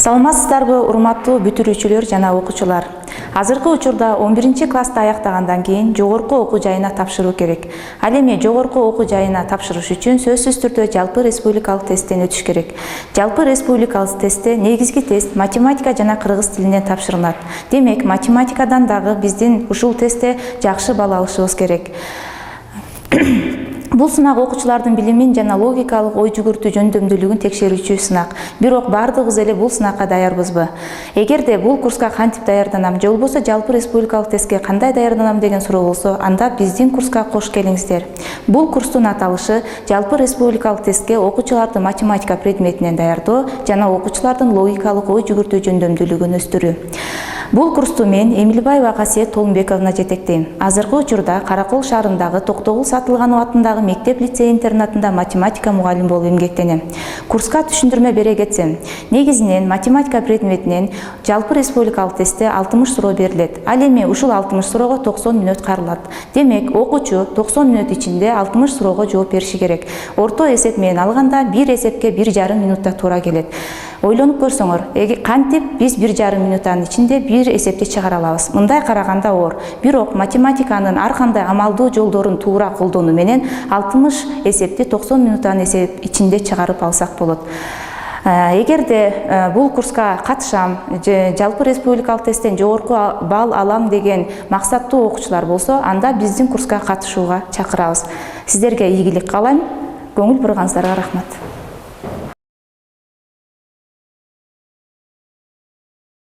Саламатсыздарбы, урматтуу бүтүрүүчүлөр жана окуучулар. Азыркы учурда 11-класста аяктагандан кийин жогорку окуу жайына тапшыруу керек. Ал эми жогорку окуу жайына тапшырыш үчүн сөзсүз түрдө жалпы республикалык тесттен өтүш керек. Жалпы республикалык тестте негизги тест математика жана кыргыз тилинен тапшырылат. Демек, математикадан дагы биздин ушул тестте жакшы балл алышыбыз керек. Бул сынак окуучулардын билимин жана логикалык ой жүгүртүү жөндөмдүүлүгүн текшерүүчү сынак. Бирок бардыгыбыз эле бул сынакка даярбызбы? Эгерде бул курска кантип даярданам, же болбосо жалпы республикалык тестке кандай даярданам деген суроо болсо, анда биздин курска кош келиңиздер. Бул курстун аталышы жалпы республикалык тестке окуучуларды математика предметинен даярдоо жана окуучулардын логикалык ой жүгүртүү жөндөмдүүлүгүн өстүрүү. Бул курсту мен Эмилбаева Касиет Толмбековна жетектейм. Азыркы учурда Каракол шаарындагы Токтогул Сатылганов атындагы мектеп лицей интернатында математика мугалим болуп эмгектенем. Курска түшүндүрмө бере кетсем, негизинен математика предметинен жалпы республикалык тестте 60 суроо берилет. Ал эми ушул 60 суроого 90 мүнөт карылат. Демек, окуучу 90 мүнөт ичинде 60 суроого жооп бериши керек. Орто эсеп менен алганда бир эсепке 1,5 мүнөттө туура келет. Ойлонуп көрсөңөр, кантип биз 1,5 мүнөттүн ичинде бир эсепти чыгара алабыз? Мындай караганда оор. Бирок математиканын ар кандай амалдуу жолдорун туура колдонуу менен 60 эсепти 90 мүнөттүн ичинде чыгарып алсак болот. Эгерде бул курска катышам, жалпы республикалык тесттен жогорку балл алам деген максаттуу окуучулар болсо, анда биздин курска катышууга чакырабыз. Сиздерге ийгилик каалайм. Көңүл бурганыңыздарга рахмат.